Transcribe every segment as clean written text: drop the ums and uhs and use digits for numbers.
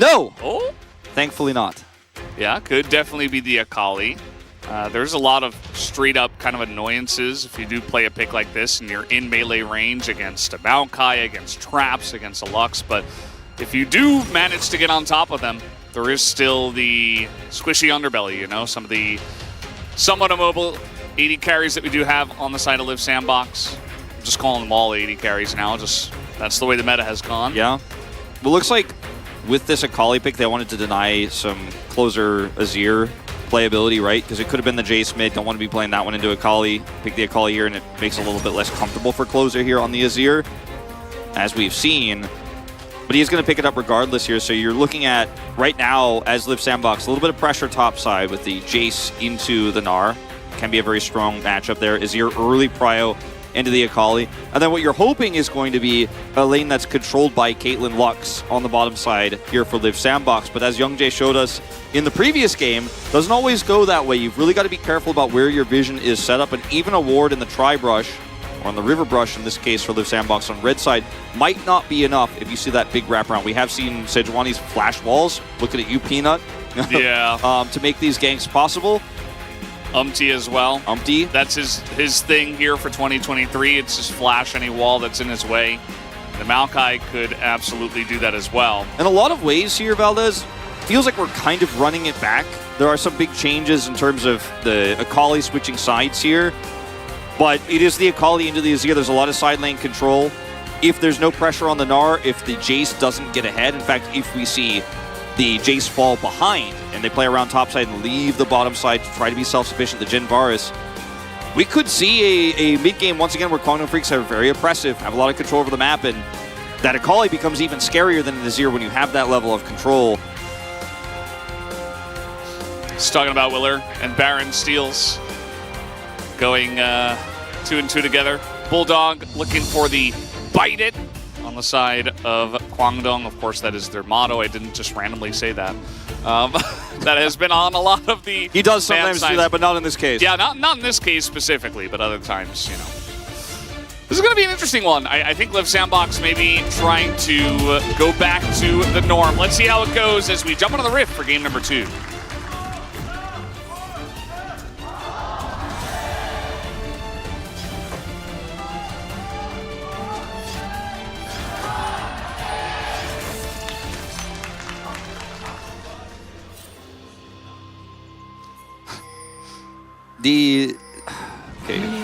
No! Oh? Thankfully not. Yeah, could definitely be the Akali. There's a lot of straight-up kind of annoyances if you do play a pick like this and you're in melee range against a Maokai, against traps, against a Lux, but if you do manage to get on top of them, there is still the squishy underbelly, you know, some of the somewhat immobile 80 carries that we do have on the side of Live Sandbox. I'm just calling them all 80 carries now, just that's the way the meta has gone. Yeah. Well, looks like with this Akali pick, they wanted to deny some closer Azir playability, right? Because it could have been the Jace mid. Don't want to be playing that one into Akali. Pick the Akali here, and it makes it a little bit less comfortable for closer here on the Azir, as we've seen. But he's going to pick it up regardless here. So you're looking at, right now, as Live Sandbox, a little bit of pressure top side with the Jace into the Gnar. Can be a very strong matchup there. Azir early prio into the Akali. And then what you're hoping is going to be a lane that's controlled by Caitlyn Lux on the bottom side here for Live Sandbox. But as Young Jay showed us in the previous game, doesn't always go that way. You've really got to be careful about where your vision is set up. And even a ward in the Tri-Brush, or on the River Brush in this case for Live Sandbox on red side, might not be enough if you see that big wraparound. We have seen Sejuani's flash walls, looking at you, Peanut, yeah. To make these ganks possible. Umpty as well. Umpty. That's his thing here for 2023. It's just flash any wall that's in his way. The Maokai could absolutely do that as well. In a lot of ways here, Valdez, feels like we're kind of running it back. There are some big changes in terms of the Akali switching sides here, but it is the Akali into the Azir. There's a lot of side lane control. If there's no pressure on the Gnar, if the Jace doesn't get ahead, in fact, if we see the Jace fall behind and they play around top side and leave the bottom side to try to be self-sufficient, the Jhin Varus, we could see a mid-game once again where Kongdong Freaks are very oppressive, have a lot of control over the map, and that Akali becomes even scarier than an Azir when you have that level of control. Just talking about Willer and Baron steals going 2 and 2 together. Bulldog looking for the bite it on the side of Kwangdong. Of course, that is their motto. I didn't just randomly say that. That has been on a lot of the He does sometimes do that, but not in this case. Yeah, not in this case specifically, but other times, you know. This is going to be an interesting one. I think Live Sandbox may be trying to go back to the norm. Let's see how it goes as we jump into the Rift for game number 2.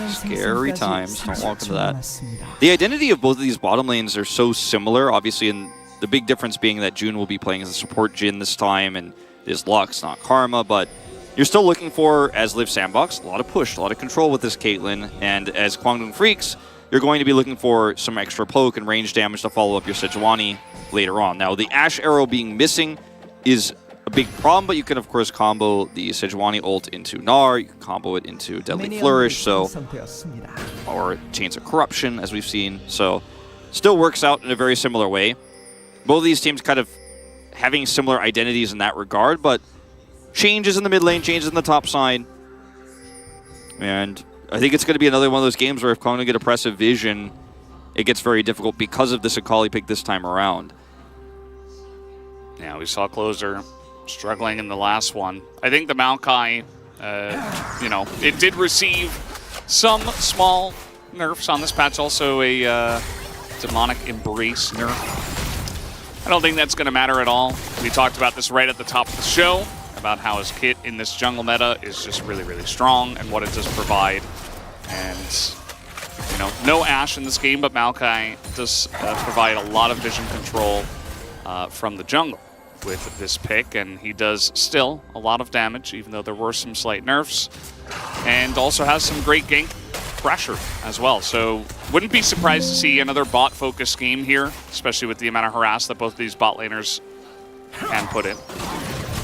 Scary times. Don't walk into that. The identity of both of these bottom lanes are so similar, obviously, and the big difference being that June will be playing as a support Jhin this time, and is Lux, not Karma, but you're still looking for, as Live Sandbox, a lot of push, a lot of control with this Caitlyn, and as Kwangdong Freaks, you're going to be looking for some extra poke and range damage to follow up your Sejuani later on. Now, the Ashe arrow being missing is a big problem, but you can, of course, combo the Sejuani ult into Gnar, you can combo it into Deadly Flourish, or Chains of Corruption, as we've seen, so still works out in a very similar way. Both of these teams kind of having similar identities in that regard, but changes in the mid lane, changes in the top side, and I think it's going to be another one of those games where if Kongdong get oppressive vision, it gets very difficult because of this Akali pick this time around. Yeah, we saw Closer struggling in the last one. I think the Maokai, you know, it did receive some small nerfs on this patch. Also a Demonic Embrace nerf. I don't think that's going to matter at all. We talked about this right at the top of the show, about how his kit in this jungle meta is just really, really strong and what it does provide. And, you know, no Ashe in this game, but Maokai does provide a lot of vision control from the jungle with this pick, and he does still a lot of damage, even though there were some slight nerfs, and also has some great gank pressure as well. So wouldn't be surprised to see another bot-focused game here, especially with the amount of harass that both of these bot laners can put in.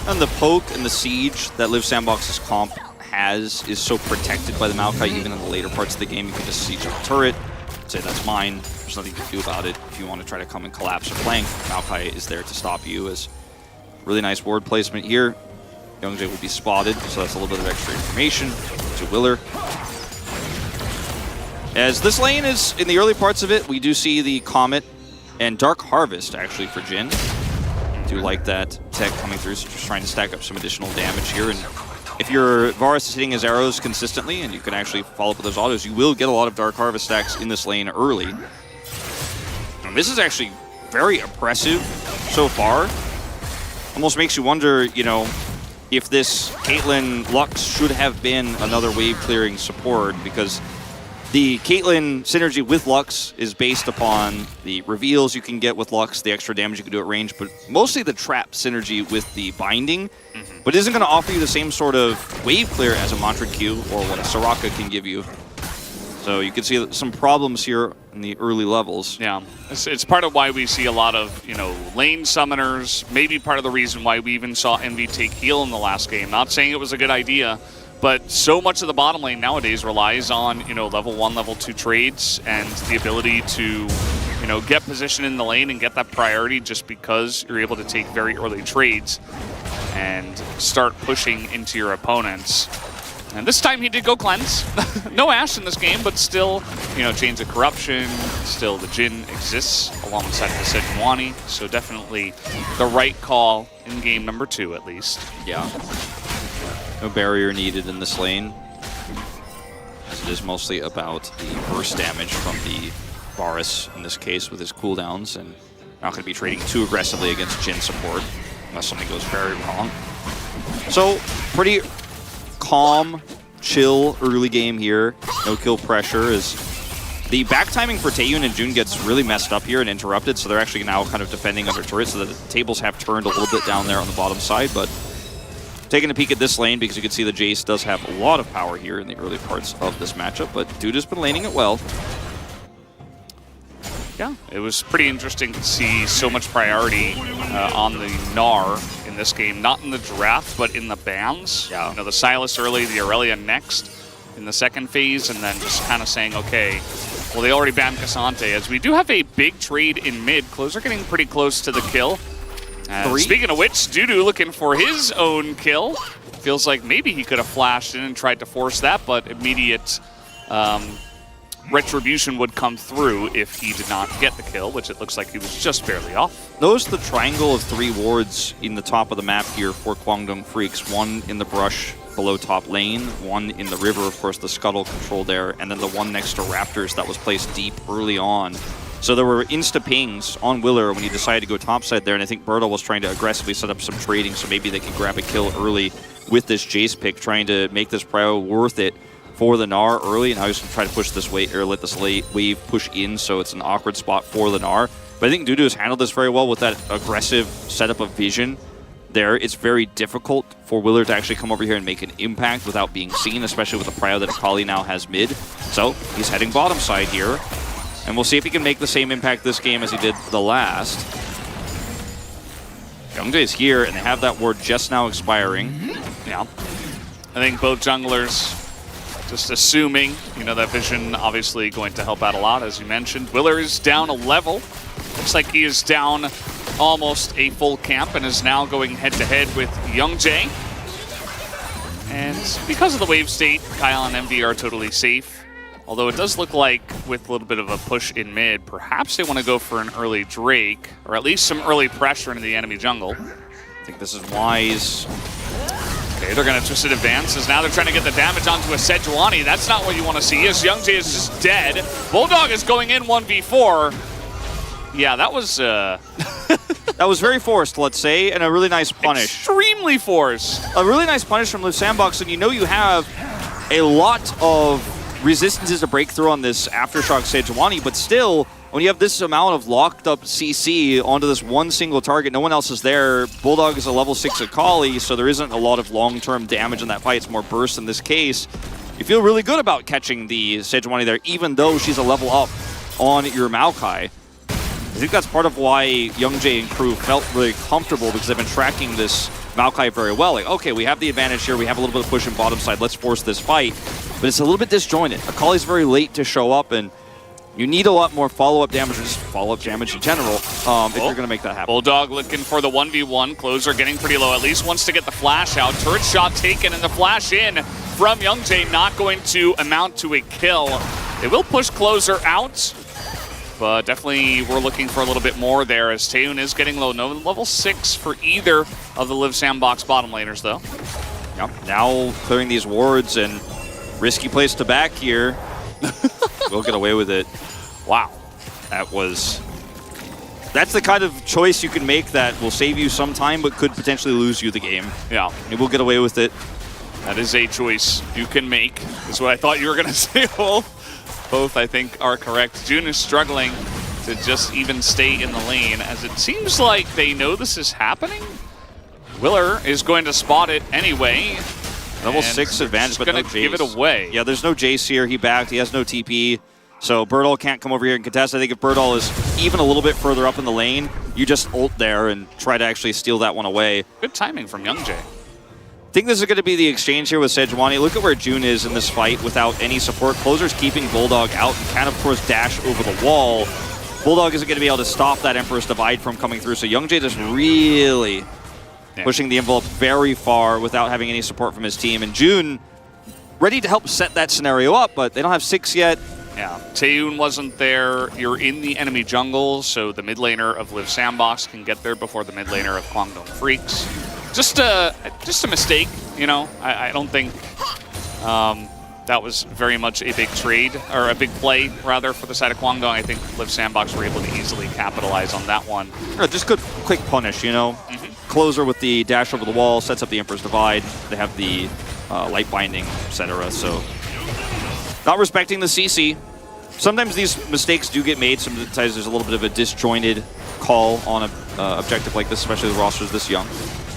And the poke and the siege that Live Sandbox's comp has is so protected by the Maokai, even in the later parts of the game. You can just siege up a turret, say that's mine, there's nothing to do about it. If you want to try to come and collapse a flank, Maokai is there to stop you. As really nice ward placement here. Youngjae will be spotted, so that's a little bit of extra information to Willer. As this lane is, in the early parts of it, we do see the Comet and Dark Harvest, actually, for Jhin. do like that tech coming through, so just trying to stack up some additional damage here. And if your Varus is hitting his arrows consistently and you can actually follow up with those autos, you will get a lot of Dark Harvest stacks in this lane early. And this is actually very oppressive so far. Almost makes you wonder, you know, if this Caitlyn Lux should have been another wave clearing support, because the Caitlyn synergy with Lux is based upon the reveals you can get with Lux, the extra damage you can do at range, but mostly the trap synergy with the binding, but isn't going to offer you the same sort of wave clear as a Mantra Q or what a Soraka can give you. So you can see some problems here in the early levels. Yeah, it's part of why we see a lot of, you know, lane summoners, maybe part of the reason why we even saw Envy take heal in the last game. Not saying it was a good idea, but so much of the bottom lane nowadays relies on, you know, level 1, level 2 trades and the ability to, you know, get position in the lane and get that priority just because you're able to take very early trades and start pushing into your opponents. And this time he did go cleanse. No Ashe in this game, but still, you know, Chains of Corruption, still the Jhin exists alongside the Sejuani, so definitely the right call in game number 2 at least. Yeah. No barrier needed in this lane, as it is mostly about the burst damage from the Varus in this case with his cooldowns, and not going to be trading too aggressively against Jhin support unless something goes very wrong. So, pretty calm, chill early game here. No kill pressure as the back timing for Taeyun and June gets really messed up here and interrupted, so they're actually now kind of defending under turrets, so the tables have turned a little bit down there on the bottom side, but taking a peek at this lane because you can see the Jace does have a lot of power here in the early parts of this matchup, but Dude has been laning it well. Yeah, it was pretty interesting to see so much priority on the Gnar in this game. Not in the draft, but in the bans. Yeah. You know, the Sylas early, the Aurelia next in the second phase, and then just kind of saying, okay, well, they already banned Cassante, as we do have a big trade in mid. Closer getting pretty close to the kill. Speaking of which, Dudu looking for his own kill. Feels like maybe he could have flashed in and tried to force that, but immediate retribution would come through if he did not get the kill, which it looks like he was just barely off. Notice the triangle of 3 wards in the top of the map here for Kwangdong Freaks. One in the brush below top lane, one in the river, of course, the scuttle control there, and then the one next to Raptors that was placed deep early on. So there were insta-pings on Willer when he decided to go topside there, and I think Bertle was trying to aggressively set up some trading so maybe they could grab a kill early with this Jace pick, trying to make this prio worth it for the Gnar early, and now he's going to try to push this wave, or let this wave push in so it's an awkward spot for the Gnar. But I think Dudu has handled this very well with that aggressive setup of vision there. It's very difficult for Willer to actually come over here and make an impact without being seen, especially with the prio that Akali now has mid. So he's heading bottom side here. And we'll see if he can make the same impact this game as he did the last. Youngjae is here, and they have that ward just now expiring. Yeah. I think both junglers just assuming, you know, that vision obviously going to help out a lot, as you mentioned. Willer is down a level. Looks like he is down almost a full camp and is now going head-to-head with Youngjae. And because of the wave state, Kyle and MD are totally safe. Although it does look like, with a little bit of a push in mid, perhaps they want to go for an early Drake, or at least some early pressure into the enemy jungle. I think this is wise. Okay, they're going to Twisted Advances. Now they're trying to get the damage onto a Sejuani. That's not what you want to see, as Youngjae is just dead. Bulldog is going in 1v4. Yeah, that was... That was very forced, let's say, and a really nice punish. Extremely forced. A really nice punish from Liv Sandbox, and you know you have a lot of resistances to break through on this Aftershock Sejuani, but still, when you have this amount of locked up CC onto this one single target, no one else is there. Bulldog is a level 6 Akali, so there isn't a lot of long-term damage in that fight. It's more burst in this case. You feel really good about catching the Sejuani there, even though she's a level up on your Maokai. I think that's part of why Youngjae and crew felt really comfortable, because they've been tracking this Maokai very well. Like, okay, we have the advantage here. We have a little bit of push in bottom side. Let's force this fight. But it's a little bit disjointed. Akali's very late to show up, and you need a lot more follow-up damage, or just follow-up damage in general, if you're going to make that happen. Bulldog looking for the 1v1. Closer getting pretty low. At least wants to get the flash out. Turret shot taken, and the flash in from Youngjae not going to amount to a kill. They will push Closer out, but definitely we're looking for a little bit more there as Taehoon is getting low. No level 6 for either of the Live Sandbox bottom laners, though. Yep. Now clearing these wards and risky place to back here. We'll get away with it. Wow. That's the kind of choice you can make that will save you some time but could potentially lose you the game. Yeah. And we'll get away with it. That is a choice you can make, is what I thought you were going to say, Wolf. Both, I think, are correct. June is struggling to just even stay in the lane, as it seems like they know this is happening. Willer is going to spot it anyway. Level 6 advantage, but no Jace. Give it away. Yeah, there's no Jace here. He backed. He has no TP. So Birdall can't come over here and contest. I think if Birdall is even a little bit further up in the lane, you just ult there and try to actually steal that one away. Good timing from Young Jae. I think this is going to be the exchange here with Sejuani. Look at where June is in this fight without any support. Closer's keeping Bulldog out and can, of course, dash over the wall. Bulldog isn't going to be able to stop that Emperor's Divide from coming through. So Young Jae just really pushing the envelope very far without having any support from his team. And June ready to help set that scenario up, but they don't have 6 yet. Yeah, Taehoon wasn't there. You're in the enemy jungle, so the mid laner of Live Sandbox can get there before the mid laner of Kwangdong Freaks. Just a mistake, you know. I don't think that was very much a big trade, or a big play, rather, for the side of Kwangdong. I think Live Sandbox were able to easily capitalize on that one. Yeah, just good, quick punish, you know. Closer with the dash over the wall, sets up the Emperor's Divide. They have the light binding, etc. So, not respecting the CC. Sometimes these mistakes do get made. Sometimes there's a little bit of a disjointed call on an objective like this, especially the rosters this young.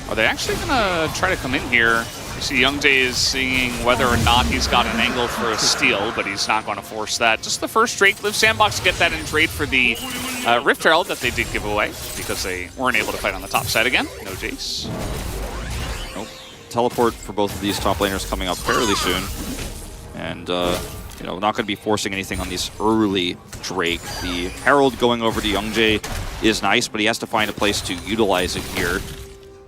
Are they actually going to try to come in here? You see Young Jae is seeing whether or not he's got an angle for a steal, but he's not going to force that. Just the first Drake. Live Sandbox get that in trade for the Rift Herald that they did give away because they weren't able to fight on the top side again. No Jace. Nope. Teleport for both of these top laners coming up fairly soon. And, you know, not going to be forcing anything on these early Drake. The Herald going over to Young Jae is nice, but he has to find a place to utilize it here.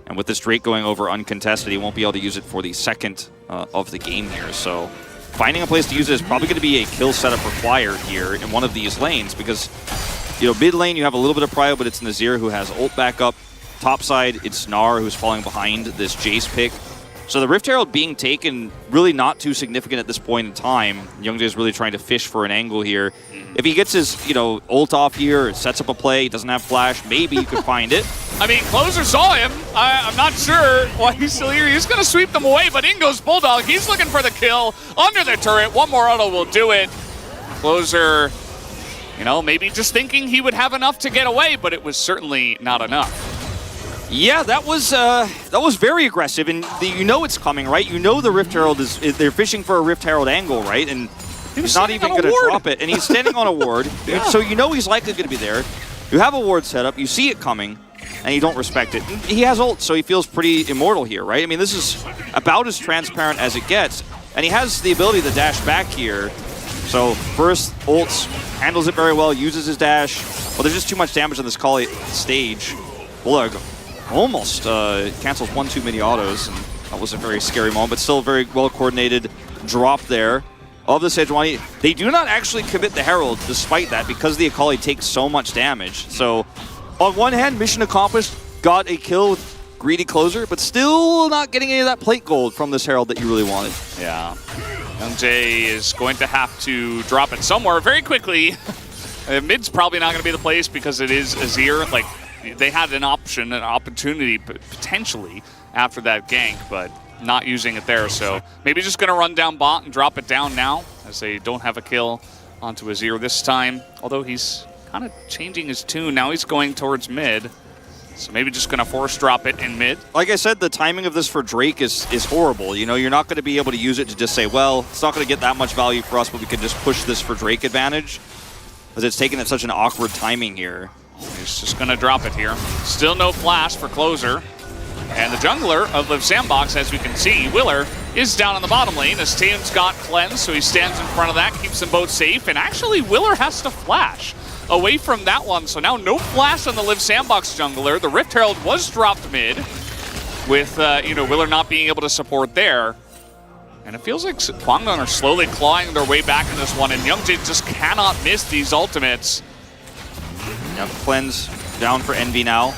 And with this Drake going over uncontested, he won't be able to use it for the second of the game here. So finding a place to use it is probably going to be a kill setup required here in one of these lanes because, you know, mid lane you have a little bit of prio, but it's Nazir who has ult backup. Top side, it's Gnar who's falling behind this Jace pick. So the Rift Herald being taken really not too significant at this point in time. Young Jae is really trying to fish for an angle here. If he gets his, you know, ult off here and sets up a play, he doesn't have flash, maybe you could find it. I mean, Closer saw him. I'm not sure why he's still here. He's going to sweep them away, but in goes Bulldog. He's looking for the kill under the turret. One more auto will do it. Closer, you know, maybe just thinking he would have enough to get away, but it was certainly not enough. Yeah, that was very aggressive, and you know it's coming, right? You know the Rift Herald they're fishing for a Rift Herald angle, right? And he's not even going to drop it, and he's standing on a ward, so you know he's likely going to be there. You have a ward set up, you see it coming, and you don't respect it. And he has ult, so he feels pretty immortal here, right? I mean, this is about as transparent as it gets, and he has the ability to dash back here. So first, ults, handles it very well, uses his dash. Well, there's just too much damage on this call stage. Bulldog almost cancels 1 too many autos, and that was a very scary moment, but still a very well-coordinated drop there of the Sejuani. They do not actually commit the Herald despite that because the Akali takes so much damage. So on one hand, mission accomplished, got a kill with greedy Closer, but still not getting any of that plate gold from this Herald that you really wanted. Yeah. Young Jae is going to have to drop it somewhere very quickly. Mid's probably not going to be the place because it is Azir. Like, they had an option, an opportunity potentially after that gank, but not using it there. So maybe just going to run down bot and drop it down now as they don't have a kill onto Azir this time. Although he's kind of changing his tune. Now he's going towards mid. So maybe just going to force drop it in mid. Like I said, the timing of this for Drake is horrible. You know, you're not going to be able to use it to just say, well, it's not going to get that much value for us, but we can just push this for Drake advantage. Because it's taken at such an awkward timing here. He's just going to drop it here. Still no flash for Closer. And the jungler of Live Sandbox, as we can see, Willer, is down in the bottom lane as Taehoon's got cleanse, so he stands in front of that, keeps them both safe. And actually, Willer has to flash away from that one. So now no flash on the Live Sandbox jungler. The Rift Herald was dropped mid with, you know, Willer not being able to support there. And it feels like Kwangdong are slowly clawing their way back in this one, and Young Jae just cannot miss these ultimates. Yep, cleanse down for Envy now.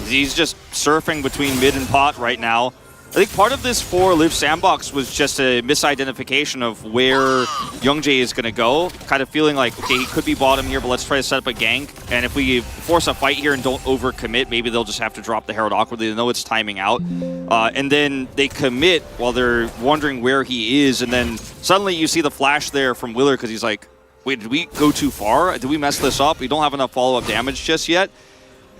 He's just surfing between mid and pot right now. I think part of this for Live Sandbox was just a misidentification of where Youngjae is going to go. Kind of feeling like, okay, he could be bottom here, but let's try to set up a gank. And if we force a fight here and don't overcommit, maybe they'll just have to drop the Herald awkwardly. They know it's timing out. And then they commit while they're wondering where he is. And then suddenly you see the flash there from Willer because he's like, wait, did we go too far? Did we mess this up? We don't have enough follow-up damage just yet.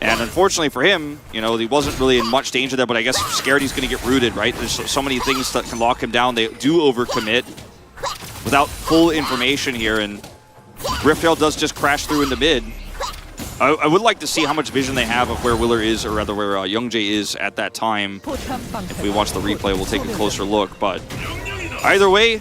And unfortunately for him, you know, he wasn't really in much danger there, but I guess scared he's going to get rooted, right? There's so many things that can lock him down. They do overcommit without full information here, and Rift Herald does just crash through into mid. I would like to see how much vision they have of where Willer is, or rather where Youngjae is at that time. If we watch the replay, we'll take a closer look. But either way,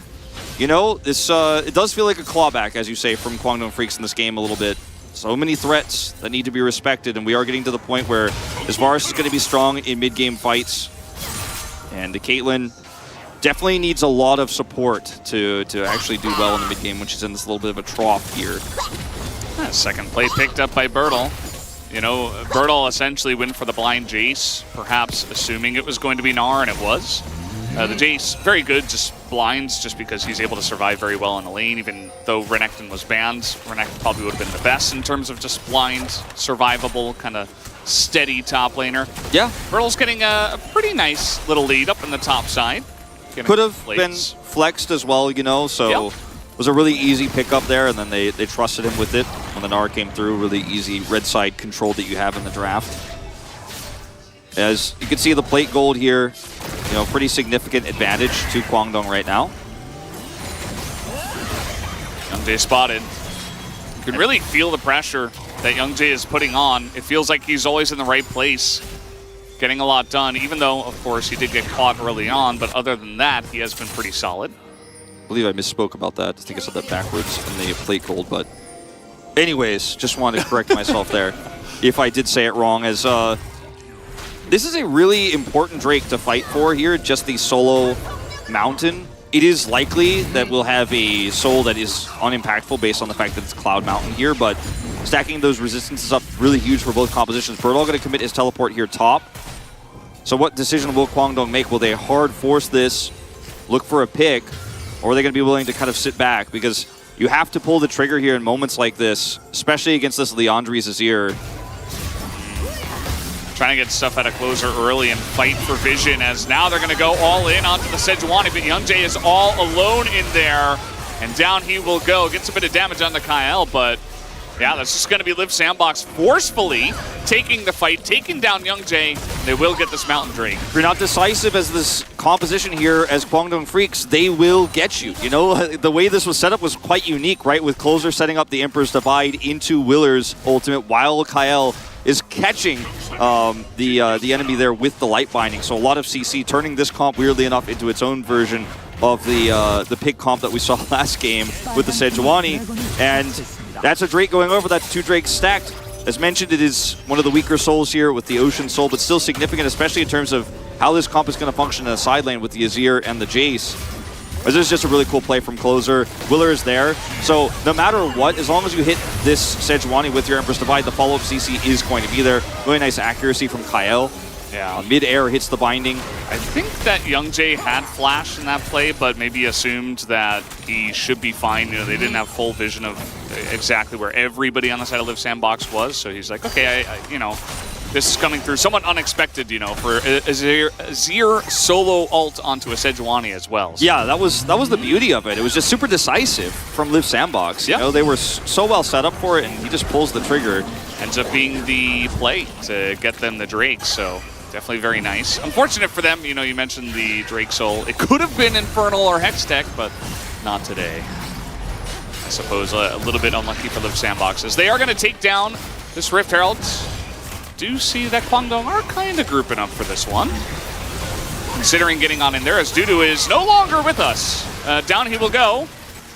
you know, this it does feel like a clawback, as you say, from Kwangdong Freaks in this game a little bit. So many threats that need to be respected, and we are getting to the point where Asvarus is going to be strong in mid-game fights. And Caitlyn definitely needs a lot of support to actually do well in the mid-game when she's in this little bit of a trough here. Second play picked up by Bertle. You know, Bertle essentially went for the blind Jace, perhaps assuming it was going to be Gnar, and it was. The Jace, very good, just blinds, just because he's able to survive very well in the lane, even though Renekton was banned. Renekton probably would have been the best in terms of just blind, survivable, kind of steady top laner. Yeah. Bertle's getting a pretty nice little lead up in the top side. Could have been flexed as well, you know, so it was a really easy pickup there, and then they trusted him with it when the Gnar came through. Really easy red side control that you have in the draft. As you can see, the plate gold here, you know, pretty significant advantage to Kwangdong right now. Youngjae spotted. You can really feel the pressure that Youngjae is putting on. It feels like he's always in the right place, getting a lot done, even though, of course, he did get caught early on, but other than that, he has been pretty solid. I believe I misspoke about that. I think I said that backwards in the plate gold, but anyways, just wanted to correct myself there if I did say it wrong, as this is a really important Drake to fight for here, just the solo mountain. It is likely that we'll have a soul that is unimpactful based on the fact that it's Cloud Mountain here, but stacking those resistances up really huge for both compositions. Bertle going to commit his teleport here top. So what decision will Kwangdong make? Will they hard force this, look for a pick, or are they going to be willing to kind of sit back? Because you have to pull the trigger here in moments like this, especially against this Leandri's Azir. Trying to get stuff out of closer early and fight for vision, as now they're going to go all in onto the Sejuani, but Youngjae is all alone in there, and down he will go. Gets a bit of damage on the Kael, but yeah, that's just going to be Live Sandbox forcefully taking the fight, taking down Youngjae. They will get this Mountain Drake. If you're not decisive as this composition here as Kwangdong Freaks, they will get you. You know, the way this was set up was quite unique, right? With Closer setting up the Emperor's Divide into Willer's ultimate, while Kael is catching the enemy there with the light binding. So a lot of CC, turning this comp weirdly enough into its own version of the pig comp that we saw last game with the Sejuani. And that's a Drake going over. That's two Drakes stacked. As mentioned, it is one of the weaker souls here with the Ocean Soul, but still significant, especially in terms of how this comp is going to function in the side lane with the Azir and the Jace. This is just a really cool play from Closer. Willer is there. So no matter what, as long as you hit this Sejuani with your Empress Divide, the follow-up CC is going to be there. Really nice accuracy from Kael. Yeah. Mid-air hits the binding. I think that Youngjae had flash in that play, but maybe assumed that he should be fine. You know, they didn't have full vision of exactly where everybody on the side of Live Sandbox was. So he's like, okay, you know, this is coming through somewhat unexpected, you know, for Azir solo ult onto a Sejuani as well. So. Yeah, that was the beauty of it. It was just super decisive from Live Sandbox. You know, they were so well set up for it, and he just pulls the trigger. Ends up being the play to get them the Drake, so definitely very nice. Unfortunate for them, you know, you mentioned the Drake Soul. It could have been Infernal or Hextech, but not today. I suppose a little bit unlucky for Live Sandbox, as they are going to take down this Rift Herald. Do see that Kwangdong are kind of grouping up for this one, considering getting on in there, as Dudu is no longer with us. Down he will go,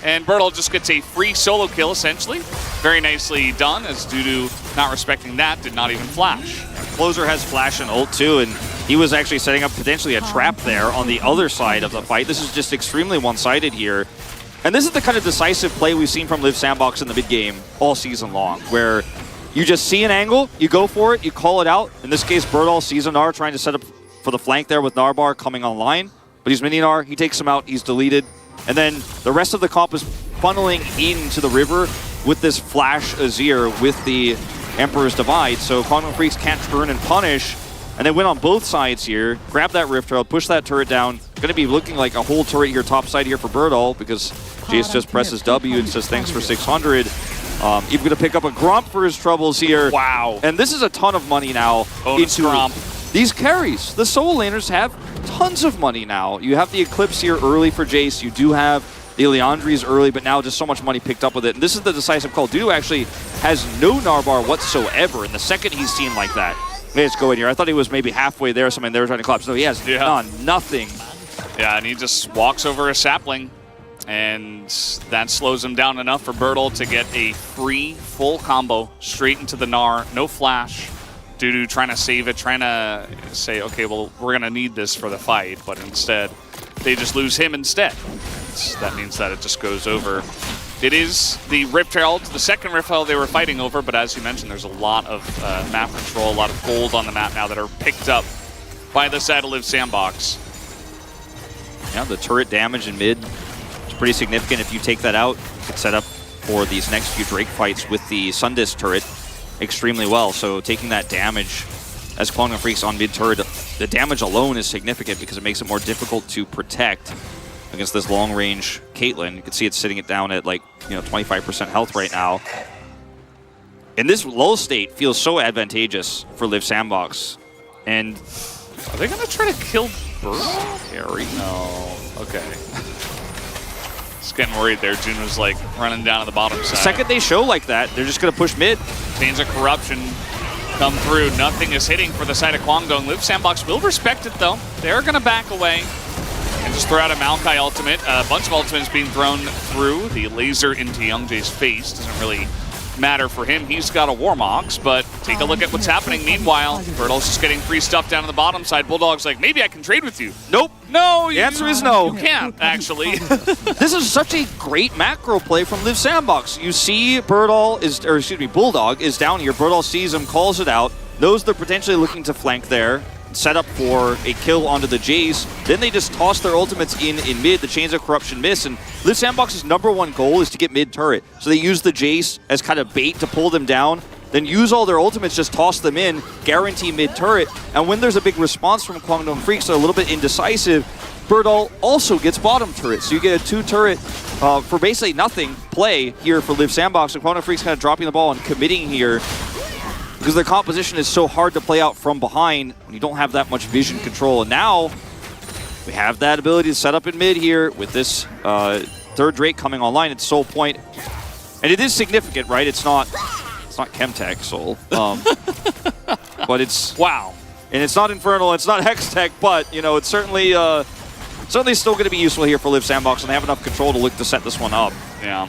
and Bertle just gets a free solo kill, essentially. Very nicely done, as Dudu, not respecting that, did not even flash. Closer has flash and ult too, and he was actually setting up potentially a trap there on the other side of the fight. This is just extremely one-sided here. And this is the kind of decisive play we've seen from Live Sandbox in the mid-game all season long, where You just see an angle, you go for it, you call it out. In this case, Birdall sees a Gnar trying to set up for the flank there with Narbar coming online. But he's mini Gnar, he takes him out, he's deleted. And then the rest of the comp is funneling into the river with this Flash Azir with the Emperor's Divide. So Quantum Freaks can't turn and punish. And they win on both sides here. Grab that Rift Herald, push that turret down. Going to be looking like a whole turret here top side here for Birdall because Jace just presses W and says thanks for 600. Even going to pick up a Grump for his troubles here. Wow. And this is a ton of money now into Grump. These carries. The solo laners have tons of money now. You have the Eclipse here early for Jace. You do have the Leandries early, but now just so much money picked up with it. And this is the decisive call. Dudu actually has no Narbar whatsoever. And the second he's seen like that, let's go in here. I thought he was maybe halfway there or something. They were trying to collapse. No, he has nothing. Yeah, and he just walks over a sapling. And that slows him down enough for Birdall to get a free full combo straight into the Gnar. No flash. Dudu trying to save it, trying to say, okay, well, we're going to need this for the fight. But instead, they just lose him instead. That means that it just goes over. It is the Rift Herald, the second Rift Herald they were fighting over. But as you mentioned, there's a lot of map control, a lot of gold on the map now that are picked up by the side of Live Sandbox. Yeah, the turret damage in mid. Pretty significant. If you take that out, you could set up for these next few Drake fights with the Sundis turret extremely well. So taking that damage as Quantum Freaks on mid turret, the damage alone is significant because it makes it more difficult to protect against this long range Caitlyn. You can see it's sitting it down at like 25% health right now. And this low state feels so advantageous for Live Sandbox. And are they gonna try to kill Birdall? Harry? No. Okay. Just getting worried there. June was like running down to the bottom side. The second they show like that, they're just going to push mid. Chains of Corruption come through. Nothing is hitting for the side of Kwangdong. Live Sandbox will respect it though. They're going to back away and just throw out a Maokai ultimate. A bunch of ultimates being thrown through. The laser into Youngjae's face doesn't really matter for him. He's got a Warmox, but take a look at what's happening. Meanwhile, Birdall's just getting free stuff down on the bottom side. Bulldog's like, maybe I can trade with you. Nope. No. The answer is no. You can't, actually. This is such a great macro play from Live Sandbox. You see Bulldog is down here. Birdall sees him, calls it out, knows they're potentially looking to flank there, set up for a kill onto the Jace. Then they just toss their ultimates in mid. The Chains of Corruption miss, and Live Sandbox's #1 goal is to get mid turret. So they use the Jace as kind of bait to pull them down, then use all their ultimates, just toss them in, guarantee mid turret. And when there's a big response from Kwangdong Freaks, they're a little bit indecisive, Birdall also gets bottom turret. So you get a 2-turret for basically nothing play here for Live Sandbox. And Kwangdong Freaks kind of dropping the ball and committing here, because their composition is so hard to play out from behind when you don't have that much vision control. And now we have that ability to set up in mid here with this third Drake coming online at Soul Point. And it is significant, right? It's not Chemtech Soul, but it's wow. And it's not Infernal, it's not Hextech, but it's certainly still going to be useful here for Live Sandbox, and they have enough control to look to set this one up. Yeah.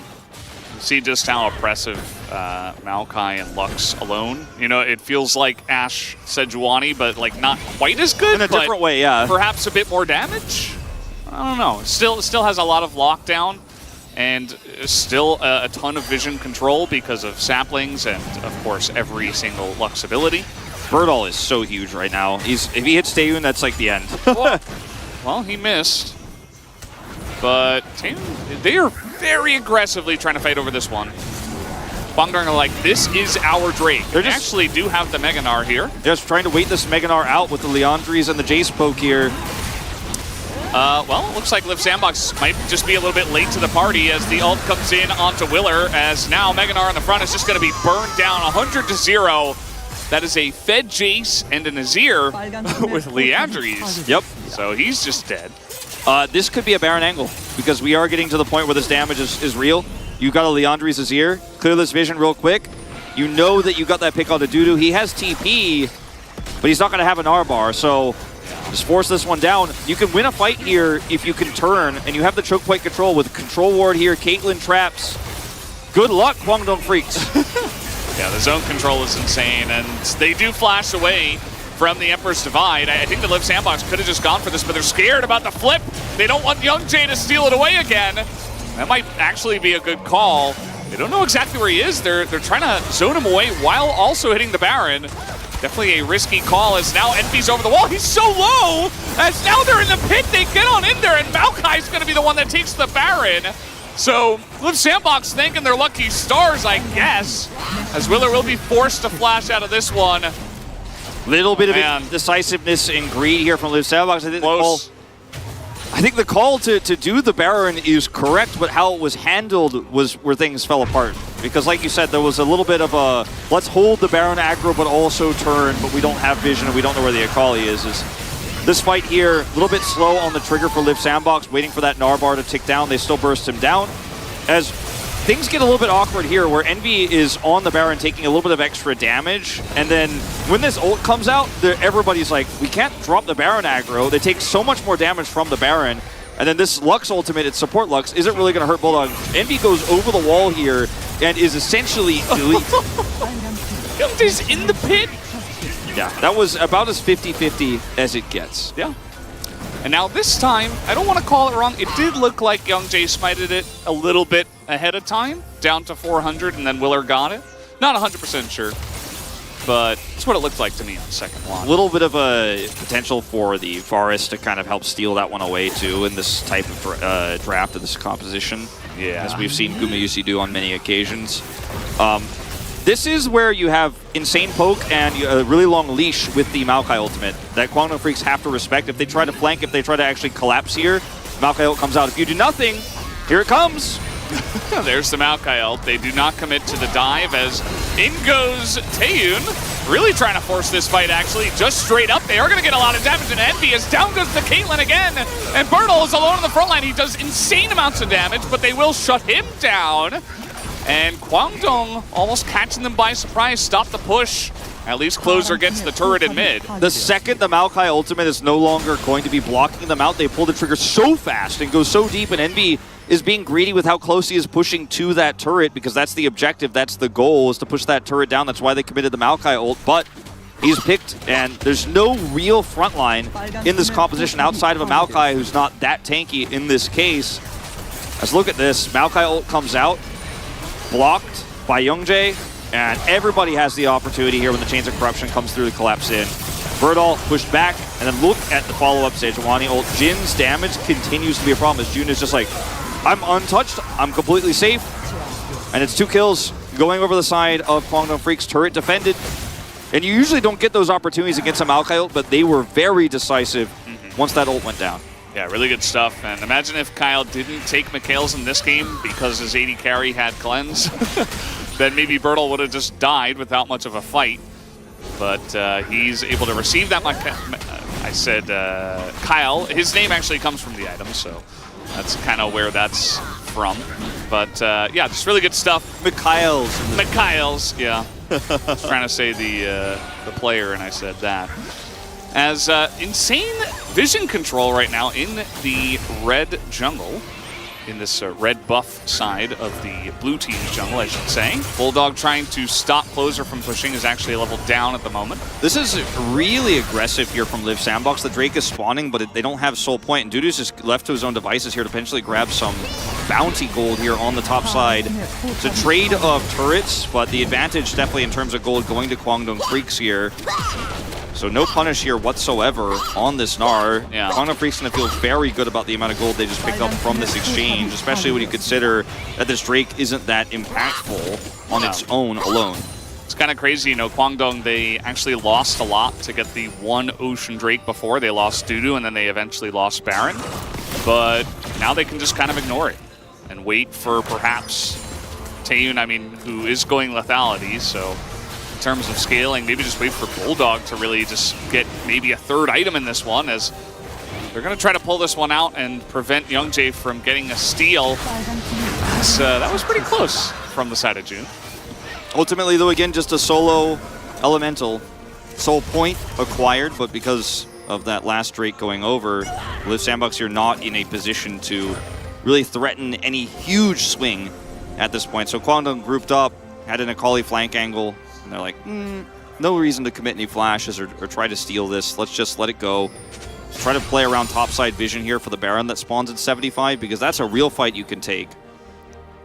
See just how oppressive Maokai and Lux alone. It feels like Ashe Sejuani, but like not quite as good. In a different way, yeah. Perhaps a bit more damage? I don't know. Still has a lot of lockdown, and still a ton of vision control because of saplings and, of course, every single Lux ability. Birdall is so huge right now. If he hits Taeyun, that's like the end. Well, he missed. But they are very aggressively trying to fight over this one. Kwangdong are like, this is our Drake. They actually do have the Mega Gnar here. They're just trying to wait this Mega Gnar out with the Leandries and the Jace poke here. Well, it looks like Live Sandbox might just be a little bit late to the party as the ult comes in onto Willer, as now Mega Gnar in the front is just going to be burned down 100-0. That is a fed Jace and an Azir with Leandries. Yep. So he's just dead. This could be a Baron angle, because we are getting to the point where this damage is real. You got a Leandries Azir. Clear this vision real quick. You know that you got that pick onto Dudu. He has TP, but he's not going to have an R-bar, so just force this one down. You can win a fight here if you can turn, and you have the choke point control with Control Ward here. Caitlyn traps. Good luck, Kwangdong Freaks. Yeah, the zone control is insane, and they do flash away from the Emperor's Divide. I think the Live Sandbox could have just gone for this, but they're scared about the flip. They don't want Youngjae to steal it away again. That might actually be a good call. They don't know exactly where he is. They're trying to zone him away while also hitting the Baron. Definitely a risky call as now Envy's over the wall. He's so low as now they're in the pit. They get on in there and Maokai's going to be the one that takes the Baron. So Live Sandbox thanking their lucky stars, I guess, as Willer will be forced to flash out of this one. Little bit of indecisiveness and greed here from Live Sandbox. I think the call to do the Baron is correct, but how it was handled was where things fell apart. Because like you said, there was a little bit of a, let's hold the Baron aggro, but also turn, but we don't have vision and we don't know where the Akali is. This fight here, a little bit slow on the trigger for Live Sandbox, waiting for that Narbar to tick down. They still burst him down. As things get a little bit awkward here, where Envy is on the Baron taking a little bit of extra damage, and then when this ult comes out, everybody's like, we can't drop the Baron aggro. They take so much more damage from the Baron, and then this Lux ultimate, its support Lux, isn't really going to hurt Bulldog. Envy goes over the wall here and is essentially elite. Youngjae's in the pit. Yeah, that was about as 50-50 as it gets. Yeah. And now this time, I don't want to call it wrong, it did look like Youngjae smited it a little bit ahead of time, down to 400, and then Willer got it. Not 100% sure, but it's what it looked like to me on second watch. A little bit of a potential for the Forest to kind of help steal that one away, too, in this type of draft of this composition. Yeah. As we've seen Gumayusi do on many occasions. This is where you have insane poke and a really long leash with the Maokai ultimate that Kwangdong Freaks have to respect. If they try to flank, if they try to actually collapse here, Maokai ult comes out. If you do nothing, here it comes. There's the Maokai ult. They do not commit to the dive as in goes Taeyun. Really trying to force this fight, actually. Just straight up. They are going to get a lot of damage in Envy as down goes the Caitlyn again. And Bertle is alone on the front line. He does insane amounts of damage, but they will shut him down. And Kwangdong almost catching them by surprise. Stop the push. At least Closer gets the turret in mid. The second the Maokai ultimate is no longer going to be blocking them out, they pull the trigger so fast and go so deep, and Envy is being greedy with how close he is pushing to that turret, because that's the objective, that's the goal, is to push that turret down. That's why they committed the Maokai ult, but he's picked, and there's no real front line in this composition outside of a Maokai who's not that tanky in this case. Let's look at this. Maokai ult comes out, blocked by Youngjae, and everybody has the opportunity here when the Chains of Corruption comes through to collapse in. Bertle pushed back, and then look at the follow-up stage. Sejuani ult. Jin's damage continues to be a problem as Jun is just like, I'm untouched, I'm completely safe, and it's 2 kills going over the side of Kwangdong Freaks. Turret defended, and you usually don't get those opportunities against a Maokai ult, but they were very decisive once that ult went down. Yeah, really good stuff. And imagine if Kyle didn't take Mikhails in this game because his AD carry had cleanse. Then maybe Bertle would have just died without much of a fight. But he's able to receive that. I said Kyle. His name actually comes from the item, so that's kind of where that's from. But yeah, just really good stuff. Mikhails, yeah. I was trying to say the player, and I said that. As insane vision control right now in the red jungle, in this red buff side of the blue team's jungle, I should say. Bulldog trying to stop Closer from pushing is actually a level down at the moment. This is really aggressive here from Live Sandbox. The Drake is spawning, but they don't have Soul Point, and Dudu's just left to his own devices here to potentially grab some bounty gold here on the top side. It's a trade of turrets, but the advantage definitely in terms of gold going to Kwangdong Freaks here. So no punish here whatsoever on this Gnar. Yeah. Kwangdong Freaks going to feel very good about the amount of gold they just picked up from this exchange, especially when you consider that this Drake isn't that impactful on its own alone. It's kind of crazy, you know, Kwangdong, they actually lost a lot to get the one Ocean Drake before. They lost Dudu, and then they eventually lost Baron. But now they can just kind of ignore it and wait for perhaps Taeyun, I mean, who is going lethality, so in terms of scaling, maybe just wait for Bulldog to really just get maybe a third item in this one, as they're going to try to pull this one out and prevent Youngjae from getting a steal. That was pretty close from the side of Jun. Ultimately, though, again, just a solo elemental. Soul Point acquired, but because of that last Drake going over, Live Sandbox here not in a position to really threaten any huge swing at this point. So Kwangdong grouped up, had an Akali flank angle, and they're like, no reason to commit any flashes or try to steal this. Let's just let it go. Let's try to play around topside vision here for the Baron that spawns at 75, because that's a real fight you can take.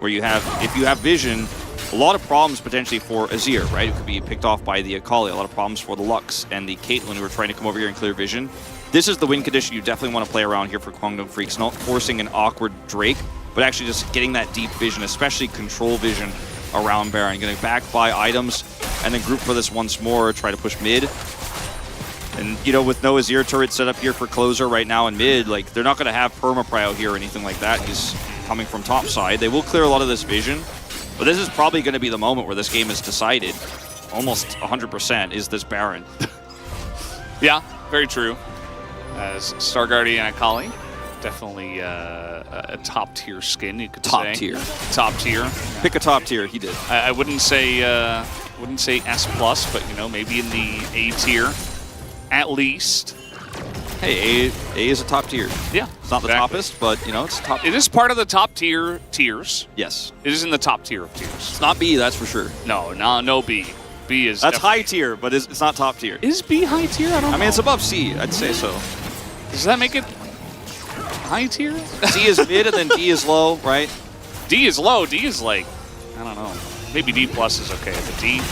where you have, if you have vision, a lot of problems potentially for Azir, right? It could be picked off by the Akali, a lot of problems for the Lux and the Caitlyn who are trying to come over here and clear vision. This is the win condition you definitely want to play around here for Kwangdong Freaks, not forcing an awkward Drake, but actually just getting that deep vision, especially control vision around Baron. Going to back buy items and then group for this once more, try to push mid. And, you know, with no Azir turret set up here for closer right now in mid, like, they're not going to have perma-pry out here or anything like that. He's coming from top side. They will clear a lot of this vision, but this is probably going to be the moment where this game is decided. Almost 100% is this Baron. Yeah, very true. As Star Guardian and Akali, definitely a top-tier skin, you could say. Top tier. Top tier. Pick a top tier, he did. I wouldn't say S+, but, you know, maybe in the A tier. At least. Hey, A is a top tier. Yeah. It's not the toppest, but, you know, it's top. It is part of the top tier tiers. Yes. It is in the top tier of tiers. It's not B, that's for sure. No B. B is That's high tier, but it's not top tier. Is B high tier? I don't know. I mean, it's above C, I'd say so. Does that make it high tier? C is mid and then D is low, right? D is low. D is like, I don't know. Maybe D plus is okay, but D.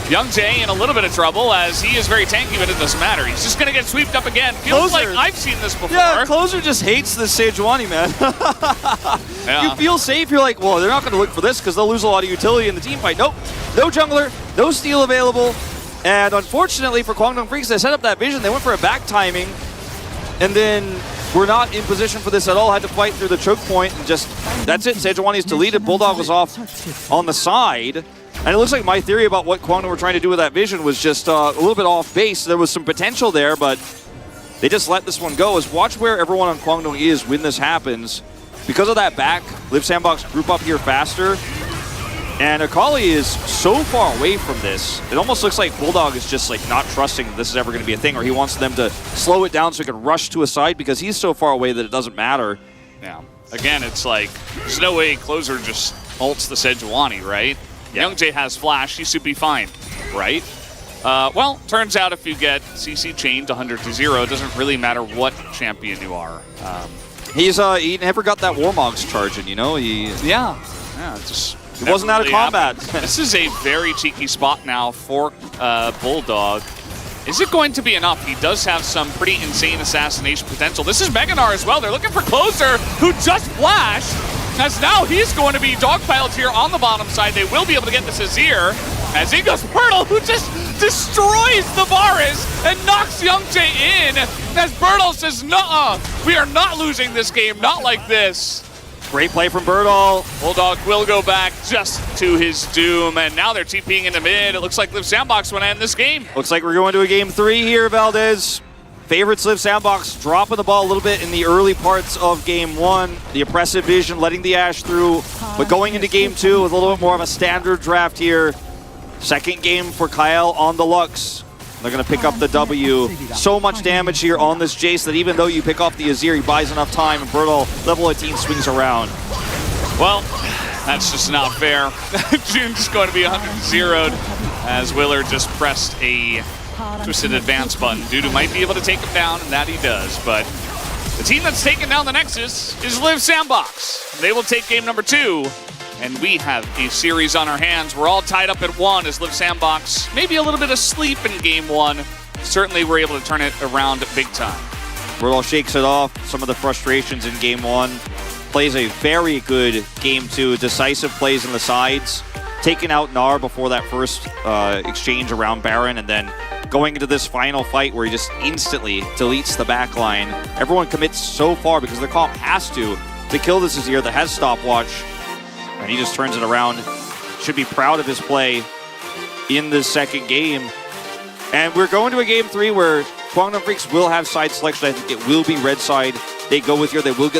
Young Jay in a little bit of trouble as he is very tanky, but it doesn't matter. He's just going to get sweeped up again. Feels Closer. like I've seen this before. Yeah, Closer just hates this Sejuani, man. Yeah. You feel safe. You're like, well, they're not going to look for this because they'll lose a lot of utility in the team fight. Nope. No jungler, no steal available. And unfortunately for Kwangdong Freaks, they set up that vision. They went for a back timing. And then we're not in position for this at all. Had to fight through the choke point and just, that's it. Sejuani's deleted. Bulldog was off on the side. And it looks like my theory about what Kwangdong were trying to do with that vision was just a little bit off base. There was some potential there, but they just let this one go. Is watch where everyone on Kwangdong is when this happens. Because of that back, Live Sandbox group up here faster. And Akali is so far away from this. It almost looks like Bulldog is just like not trusting this is ever going to be a thing, or he wants them to slow it down so he can rush to a side because he's so far away that it doesn't matter. Yeah. Again, it's like, there's no way Closer just ults the Sejuani, right? Yeah. Young Jay has flash, he should be fine, right? Well, turns out if you get CC chained 100 to 0, it doesn't really matter what champion you are. He never got that Warmogs charging, you know? Yeah, just it wasn't out of combat. This is a very cheeky spot now for Bulldog. Is it going to be enough? He does have some pretty insane assassination potential. This is Meganar as well. They're looking for Closer, who just flashed, as now he's going to be dogpiled here on the bottom side. They will be able to get this Azir, as in goes Bertle, who just destroys the Varus and knocks Young Jay in, as Bertle says, nuh-uh, we are not losing this game, not like this. Great play from Bertle. Bulldog will go back just to his doom, and now they're TPing into mid. It looks like Live Sandbox want to end this game. Looks like we're going to a game 3 here, Valdez. Favorites Live Sandbox dropping the ball a little bit in the early parts of game 1. The oppressive vision letting the Ashe through, but going into game 2 with a little bit more of a standard draft here. Second game for Kyle on the Lux. They're going to pick up the W. So much damage here on this Jace that even though you pick off the Azir, he buys enough time, and Bertle, level 18, swings around. Well, that's just not fair. June just going to be 100-0'd as Willard just pressed a twisted advance button. Dudu might be able to take him down, and that he does. But the team that's taking down the Nexus is Live Sandbox. They will take game number 2. And we have a series on our hands. We're all tied up at 1 as Live Sandbox, maybe a little bit of sleep in game 1. Certainly we're able to turn it around big time. Bertle shakes it off, some of the frustrations in game 1. Plays a very good game 2, decisive plays in the sides. Taking out Gnar before that first exchange around Baron, and then going into this final fight where he just instantly deletes the backline. Everyone commits so far because the comp has to kill this Azir that has stopwatch. And he just turns it around. Should be proud of his play in this second game. And we're going to a game 3 where Kwangdong Freaks will have side selection. I think it will be red side. They go with here. They will get